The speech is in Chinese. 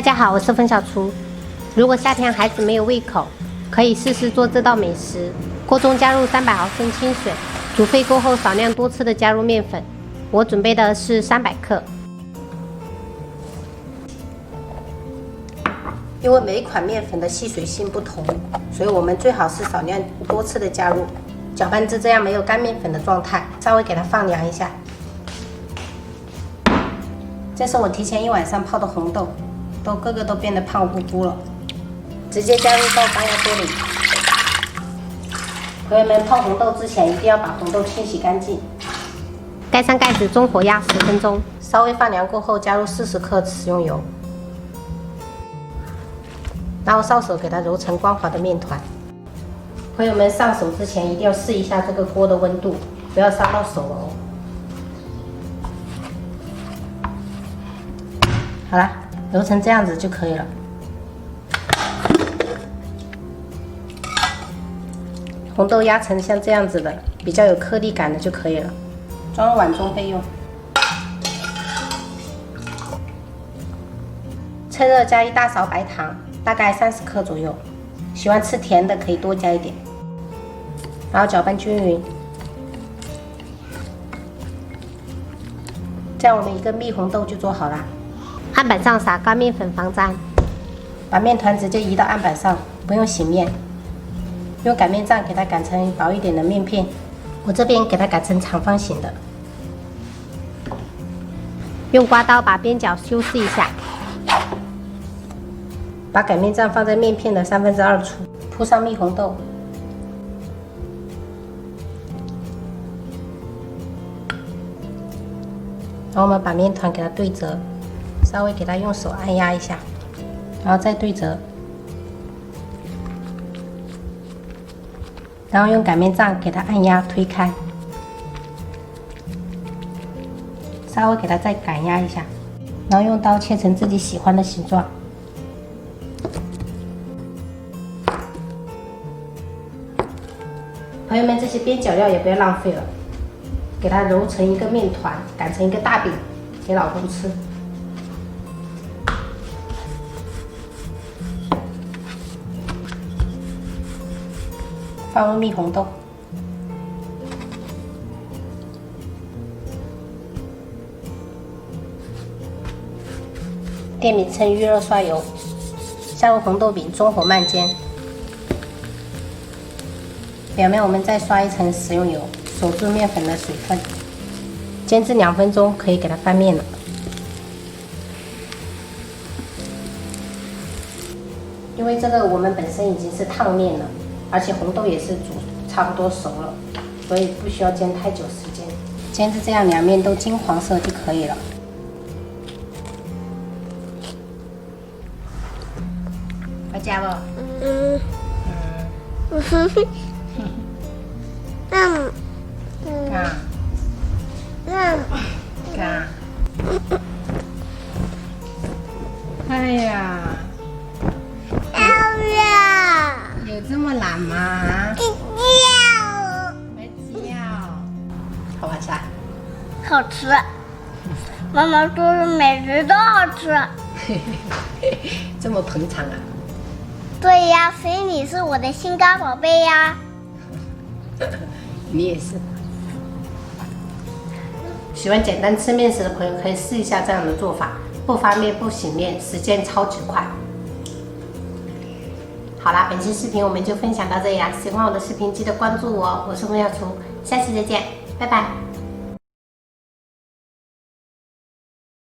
大家好，我是冯小厨。如果夏天孩子没有胃口，可以试试做这道美食。锅中加入300毫升清水，煮沸过后少量多次的加入面粉。我准备的是300克。因为每一款面粉的吸水性不同，所以我们最好是少量多次的加入。搅拌至这样没有干面粉的状态，稍微给它放凉一下。这是我提前1晚上泡的红豆，个个都变得胖乎乎了。直接加入到高压锅里。朋友们，泡红豆之前一定要把红豆清洗干净。盖上盖子，中火压10分钟。稍微放凉过后，加入40克食用油，然后烧手给它揉成光滑的面团。朋友们，上手之前一定要试一下这个锅的温度，不要伤到手哦。好了，揉成这样子就可以了。红豆压成像这样子的，比较有颗粒感的就可以了。装入碗中备用。趁热加1大勺白糖，大概30克左右。喜欢吃甜的可以多加一点。然后搅拌均匀。这样我们一个蜜红豆就做好了。案板上撒干面粉防粘，把面团直接移到案板上，不用洗面。用擀面杖给它擀成薄一点的面片，我这边给它擀成长方形的。用刮刀把边角修饰一下。把擀面杖放在面片的2/3处，铺上蜜红豆。然后我们把面团给它对折，稍微给它用手按压一下，然后再对折，然后用擀面杖给它按压推开，稍微给它再擀压一下，然后用刀切成自己喜欢的形状。朋友们，这些边角料也不要浪费了，给它揉成一个面团，擀成一个大饼，给老公吃。放入蜜红豆，电饼趁预热刷油，下入红豆饼，中火慢煎。表面我们再刷一层食用油，锁住面粉的水分。煎至2分钟，可以给它翻面了。因为这个我们本身已经是烫面了，而且红豆也是煮差不多熟了，所以不需要煎太久时间。煎至这样2面都金黄色就可以了。要加不？哎呀，有这么懒吗？没要，好不好吃啊？好吃，妈妈说的每食都好吃。这么捧场啊？对呀，所以你是我的心肝宝贝呀。你也是。喜欢简单吃面食的朋友可以试一下这样的做法，不发面不醒面，时间超级快。好啦，本期视频我们就分享到这里啦！喜欢我的视频记得关注我，我是冯小厨，下期再见，拜拜。